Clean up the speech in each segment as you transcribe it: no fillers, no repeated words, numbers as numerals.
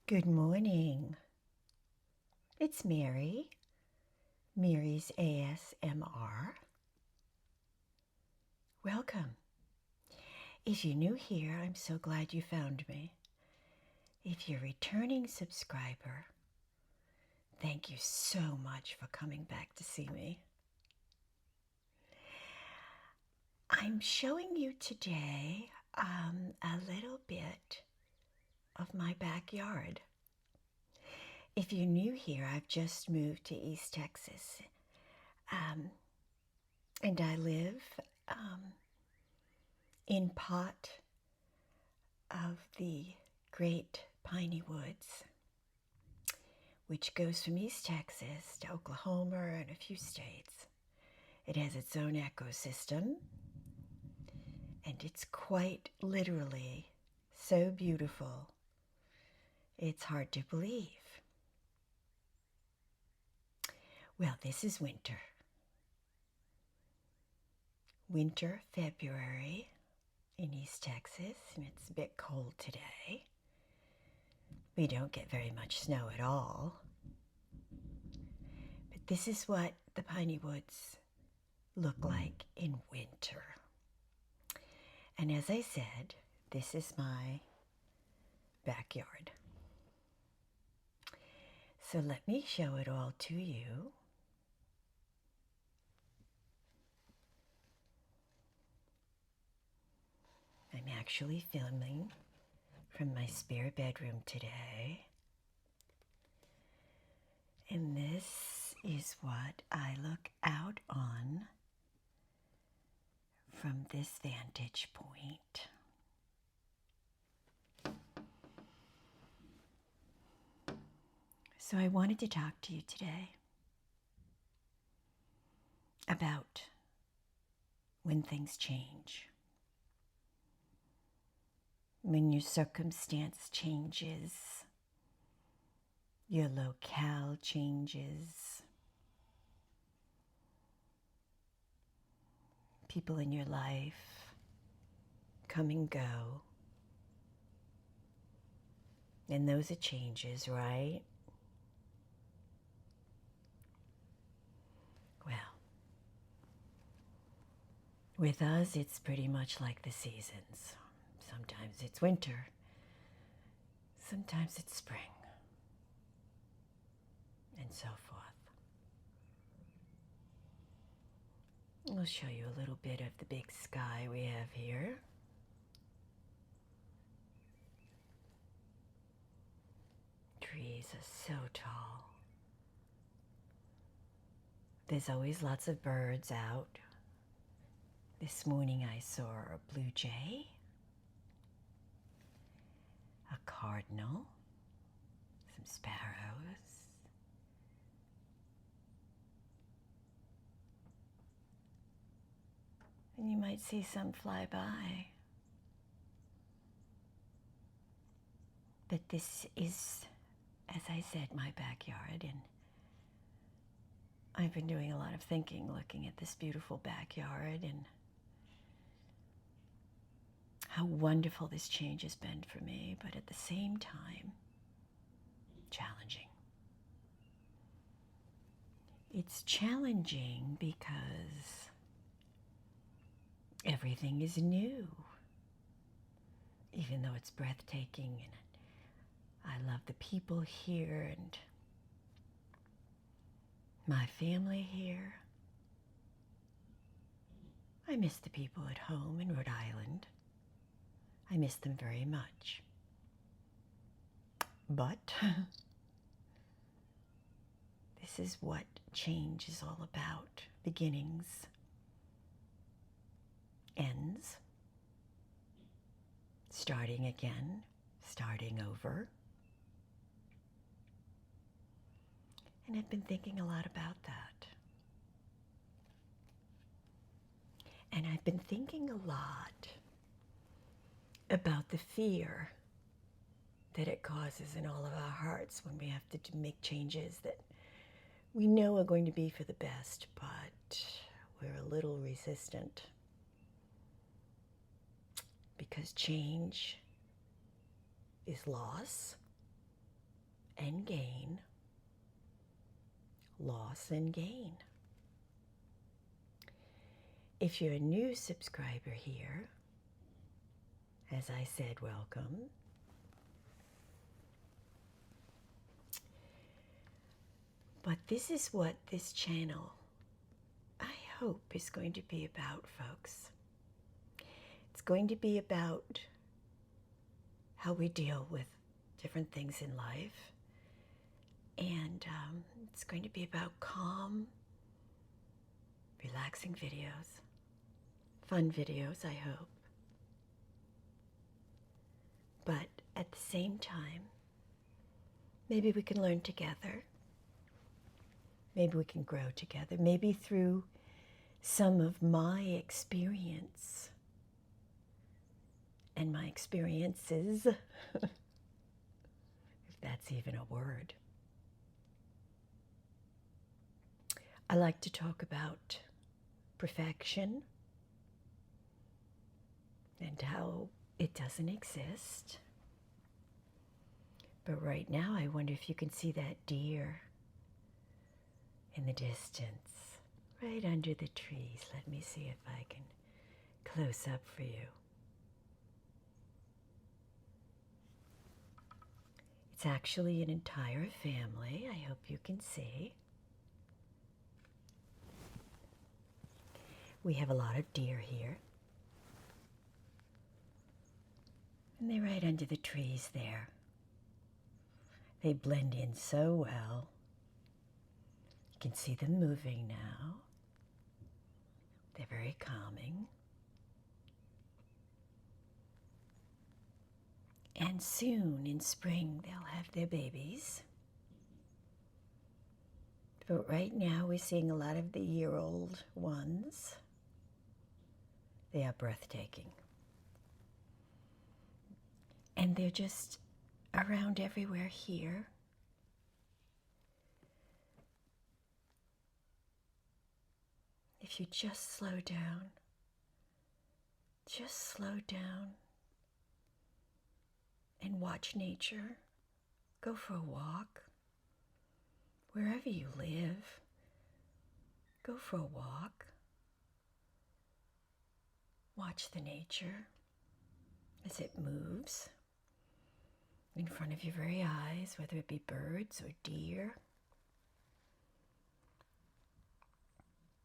Good morning. It's Mary, Mary's ASMR. Welcome. If you're new here, I'm so glad you found me. If you're a returning subscriber, thank you so much for coming back to see me. I'm showing you today a little bit of my backyard. If you're new here, I've just moved to East Texas, and I live in part of the great piney woods, which goes from East Texas to Oklahoma and a few states. It has its own ecosystem, and it's quite literally so beautiful, it's hard to believe. Well, this is winter. Winter, February in East Texas, and it's a bit cold today. We don't get very much snow at all. But this is what the piney woods look like in winter. And as I said, this is my backyard. So let me show it all to you. I'm actually filming from my spare bedroom today. And this is what I look out on from this vantage point. So I wanted to talk to you today about when things change. When your circumstance changes, your locale changes, people in your life come and go, and those are changes, right? Well, with us, it's pretty much like the seasons. Sometimes it's winter, sometimes it's spring, and so forth. I'll show you a little bit of the big sky we have here. Trees are so tall. There's always lots of birds out. This morning I saw a blue jay, a cardinal, some sparrows, and you might see some fly by. But this is, as I said, my backyard, and I've been doing a lot of thinking, looking at this beautiful backyard and how wonderful this change has been for me, but at the same time, challenging. It's challenging because everything is new, even though it's breathtaking, and I love the people here and my family here. I miss the people at home in Rhode Island. I miss them very much. But this is what change is all about. Beginnings, ends, starting again, starting over. And I've been thinking a lot about that. And I've been thinking a lot about the fear that it causes in all of our hearts when we have to make changes that we know are going to be for the best, but we're a little resistant because change is loss, and gain, loss and gain. If you're a new subscriber here, as I said, welcome. But this is what this channel, I hope, is going to be about, folks. It's going to be about how we deal with different things in life. And it's going to be about calm, relaxing videos. Fun videos, I hope. But at the same time, maybe we can learn together. Maybe we can grow together. Maybe through some of my experience and my experiences, if that's even a word. I like to talk about perfection and how it doesn't exist. But right now, I wonder if you can see that deer in the distance, right under the trees. Let me see if I can close up for you. It's actually an entire family. I hope you can see. We have a lot of deer here. And they're right under the trees there. They blend in so well. You can see them moving now. They're very calming. And soon in spring, they'll have their babies. But right now, we're seeing a lot of the year-old ones. They are breathtaking. And they're just around everywhere here. If you just slow down and watch nature, go for a walk, wherever you live, go for a walk, watch the nature as it moves in front of your very eyes, whether it be birds or deer.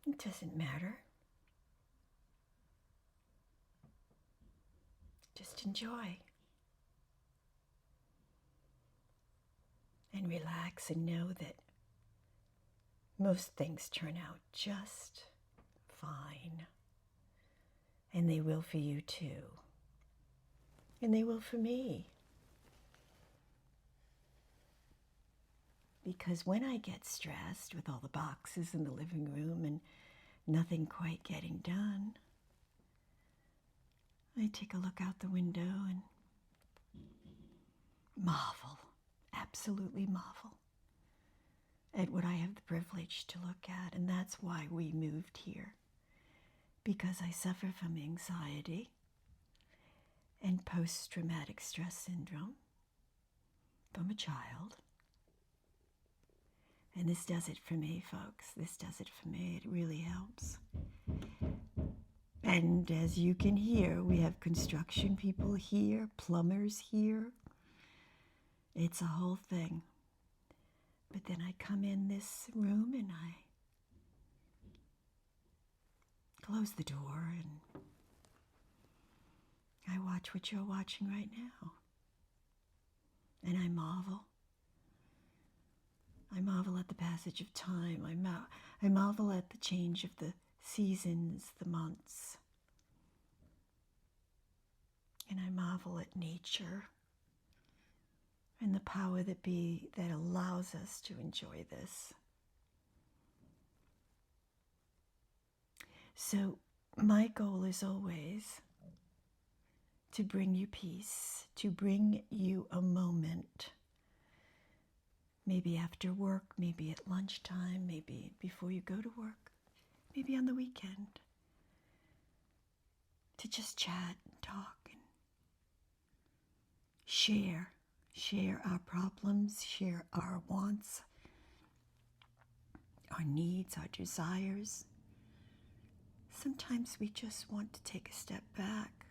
It doesn't matter. Just enjoy. And relax and know that most things turn out just fine. And they will for you too. And they will for me. Because when I get stressed with all the boxes in the living room and nothing quite getting done, I take a look out the window and marvel, absolutely marvel at what I have the privilege to look at. And that's why we moved here. Because I suffer from anxiety and post-traumatic stress syndrome from a child. And this does it for me, folks. This does it for me. It really helps. And as you can hear, we have construction people here, plumbers here. It's a whole thing. But then I come in this room and I close the door and I watch what you're watching right now. And I marvel. I marvel at the passage of time. I marvel at the change of the seasons, the months. And I marvel at nature and the power that allows us to enjoy this. So my goal is always to bring you peace, to bring you a moment. Maybe after work, maybe at lunchtime, maybe before you go to work, maybe on the weekend. To just chat and talk and share share our problems, share our wants, our needs, our desires. Sometimes we just want to take a step back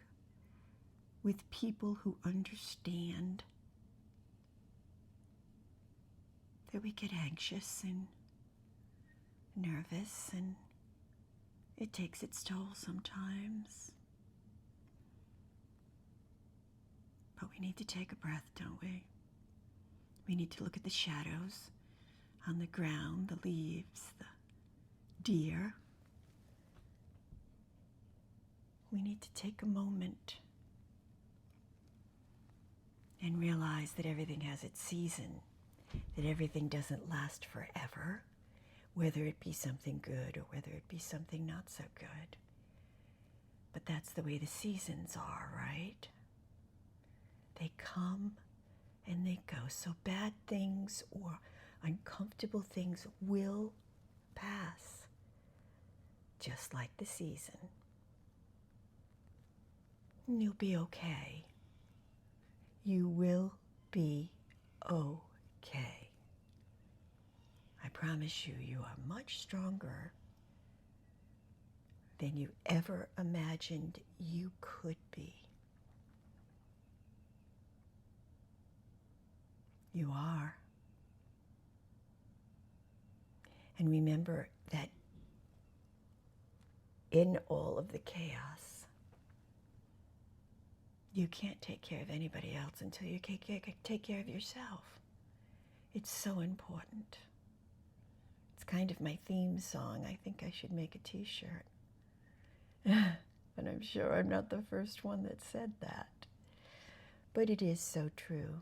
with people who understand that we get anxious and nervous, and it takes its toll sometimes. But we need to take a breath, don't we? We need to look at the shadows on the ground, the leaves, the deer. We need to take a moment and realize that everything has its season, that everything doesn't last forever, whether it be something good or whether it be something not so good. But that's the way the seasons are, right? They come and they go. So bad things or uncomfortable things will pass, just like the season. And you'll be okay. You will be okay. I promise you, you are much stronger than you ever imagined you could be. You are. And remember that in all of the chaos, you can't take care of anybody else until you take care of yourself. It's so important. It's kind of my theme song. I think I should make a t-shirt. And I'm sure I'm not the first one that said that. But it is so true.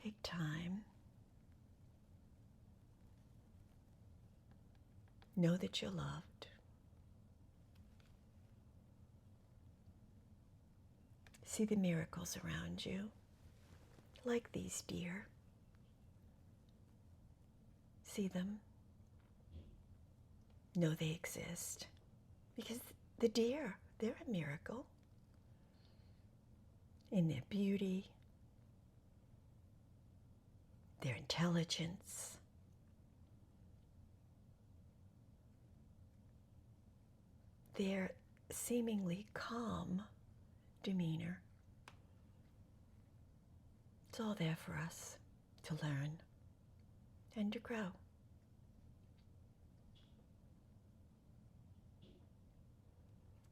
Take time. Know that you're loved. See the miracles around you, like these deer. See them. Know they exist. Because the deer, they're a miracle. In their beauty, their intelligence, their seemingly calm demeanor. It's all there for us to learn and to grow.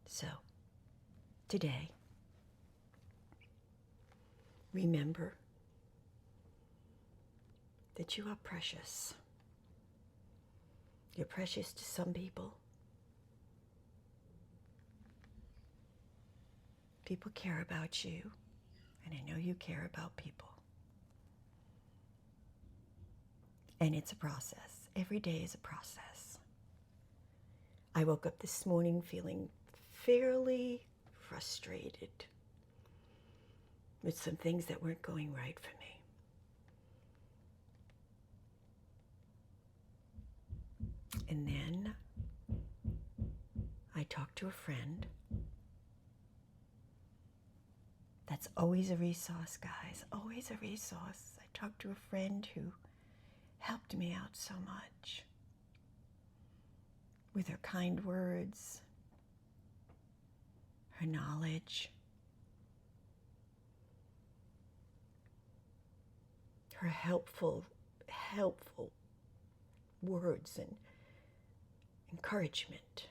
So, today, remember that you are precious. You're precious to some people. People care about you, and I know you care about people. And it's a process. Every day is a process. I woke up this morning feeling fairly frustrated with some things that weren't going right for me. And then I talked to a friend. That's always a resource, guys. Always a resource. I talked to a friend who helped me out so much with her kind words, her knowledge, her helpful words and encouragement.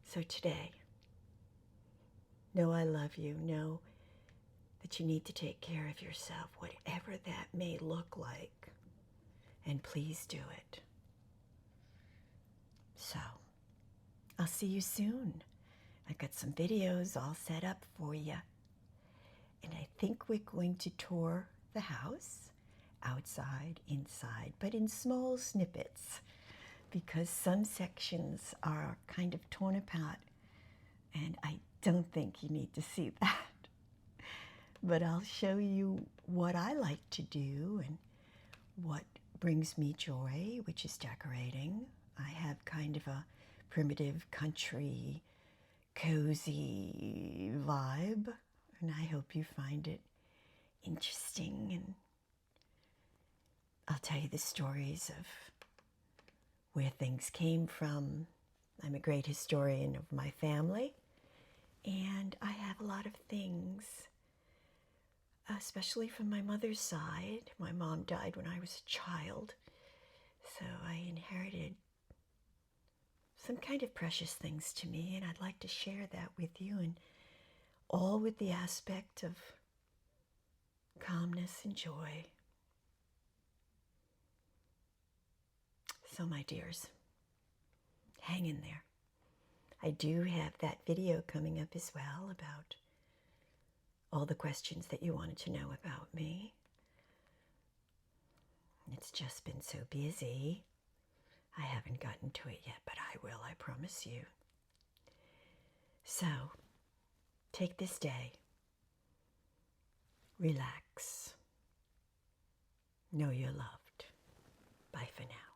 So today, know I love you. Know that you need to take care of yourself, whatever that may look like. And please do it. So, I'll see you soon. I've got some videos all set up for you. And I think we're going to tour the house, outside, inside, but in small snippets, because some sections are kind of torn apart, and I don't think you need to see that. But I'll show you what I like to do and what brings me joy, which is decorating. I have kind of a primitive country cozy vibe, and I hope you find it interesting. And I'll tell you the stories of where things came from. I'm a great historian of my family, and I have a lot of things, especially from my mother's side. My mom died when I was a child, so I inherited some kind of precious things to me, and I'd like to share that with you, and all with the aspect of calmness and joy. So, my dears, hang in there. I do have that video coming up as well about all the questions that you wanted to know about me. It's just been so busy. I haven't gotten to it yet, but I will, I promise you. So, take this day. Relax. Know you're loved. Bye for now.